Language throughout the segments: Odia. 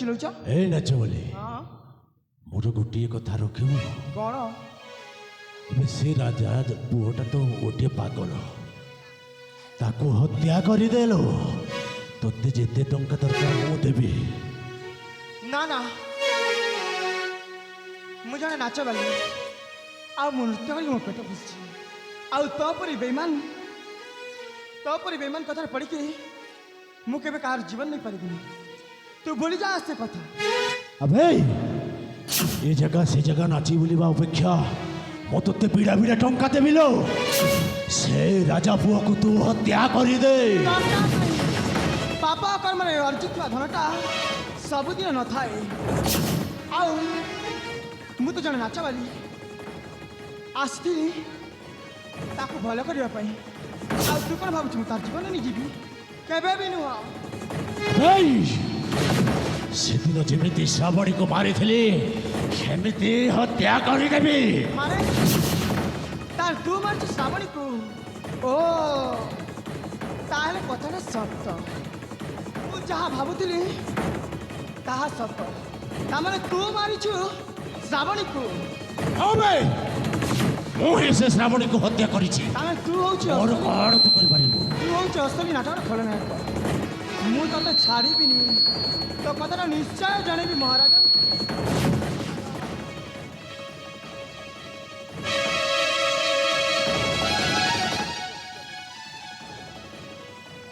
ଚିଲଉଛ? ଏ ନାଚ ବୋଲି ମୋର ଗୋଟିଏ କଥା ରଖିବୁ। କ'ଣ? ଏବେ ସେ ରାଜା ପୁଅଟା ତ ଗୋଟିଏ ପାଗଳ, ତାକୁ ହତ୍ୟା କରିଦେଲୁ। ତୋତେ ଯେତେ ଟଙ୍କା ଦରକାର ମୁଁ ଦେବି। ନା ନା, ମୁଁ ଜଣେ ନାଚ ବାଲି, ଆଉ ମୁଁ ନୃତ୍ୟ କରି ମୋ ପେଟ ପୋଷିଛି। ଆଉ ତୋପରି ବେଇମାନ କଥାରେ ପଡ଼ିକି ମୁଁ କେବେ କାହାର ଜୀବନ ନେଇପାରିବିନି। ତୁ ଭୁଲି ଯା ସେ କଥା। ଆବେ ଏ ଜାଗା ସେ ଜାଗା ନାଚି ବୁଲିବା ଅପେକ୍ଷା ମୁଁ ତୋତେ ବିଡ଼ା ବିଡ଼ା ଟଙ୍କା ଦେବି ଲୋ। ସେ ରାଜା ପୁଅକୁ ତୁ ହତ୍ୟା କରିଦେ। ପାପ କର୍ମରେ ଅର୍ଜିଥିବା ଧନଟା ସବୁଦିନ ନଥାଏ। ଆଉ ମୁଁ ତ ଜଣେ ନାଚ ବାଲି, ଆସିଥିଲି ତାକୁ ଭଲ କରିବା ପାଇଁ। ଆଉ ତୁ କ'ଣ ଭାବୁଛୁ ମୁଁ ତାର ଜୀବନ ନେଇଯିବି? କେବେ ବି ନୁହଁ। ସେଦିନ ଯେମିତି ଶ୍ରାବଣୀକୁ ମାରିଥିଲି ସେମିତି ହତ୍ୟା କରିଦେବି। ମାନେ ତାର ତୁ ମାରିଛୁ ଶ୍ରାବଣୀକୁ? ଓ ତାହେଲେ କଥାଟା ସତ। ମୁଁ ଯାହା ଭାବୁଥିଲି ତାହା ସତ। ତାମାନେ ତୁ ମାରିଛୁ ଶ୍ରାବଣୀକୁ? ମୁଁ ହିଁ ସେ ଶ୍ରାବଣୀକୁ ହତ୍ୟା କରିଛି। ତାମାନେ ତୁ ହଉଛୁ କ'ଣ ତୁ କରିପାରିବୁ? ତୁ ହଉଛୁ ଅସଲି ନାଟକର ଖଳନାୟକ। ମୁଁ ତତେ ଛାଡ଼ିବିନି। ତୋ କଥାଟା ନିଶ୍ଚୟ ଜଣେଇବି ମହାରାଜା।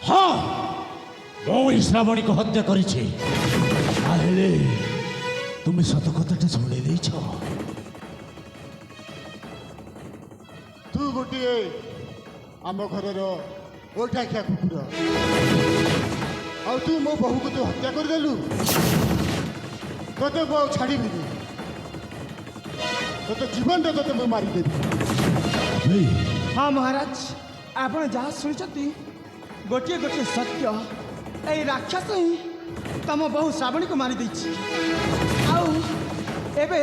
ହଁ, ମୁଁ ହିଁ ଶ୍ରାବଣୀକୁ ହତ୍ୟା କରିଛି। ତାହେଲେ ତୁମେ ସତ କଥାଟା ଶୁଣେଇ ଦେଇଛ। ତୁ ଗୋଟିଏ ଆମ ଘରର ଓଠାଖିଆ କୁକୁର, ଆଉ ତୁ ମୋ ବୋହୂକୁ ତୁ ହତ୍ୟା କରିଦେଲୁ। ତୋତେ ମୁଁ ଆଉ ଛାଡ଼ିବିନି। ତୋତେ ଜୀବନରେ ତୋତେ ମୁଁ ମାରିଦେବି। ହଁ ମହାରାଜ, ଆପଣ ଯାହା ଶୁଣିଛନ୍ତି ଗୋଟିଏ ଗୋଟିଏ ସତ୍ୟ। ଏଇ ରାକ୍ଷସ ହିଁ ତମ ବୋହୂ ଶ୍ରାବଣୀକୁ ମାରିଦେଇଛି। ଆଉ ଏବେ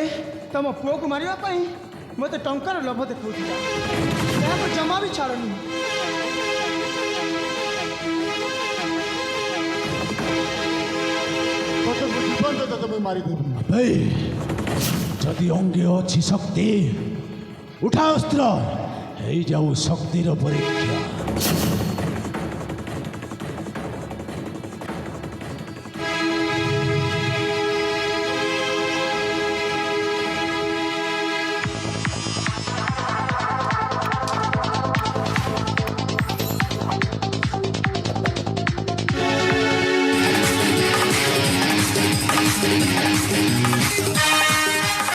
ତମ ପୁଅକୁ ମାରିବା ପାଇଁ ମୋତେ ଟଙ୍କାର ଲୋଭ ଦେଖାଉଥିଲା। ଏହାକୁ ଜମା ବି ଛାଡ଼ୁନି। ତୋତେ ମୁଁ ଜୀବନରେ ତୋତେ ମୁଁ ମାରିଦେବି। ଯଦି ଅଙ୍ଗେ ଅଛି ଶକ୍ତି, ଉଠା ଅସ୍ତ୍ର, ହେଇଯାଉ ଶକ୍ତିର ପରୀକ୍ଷା।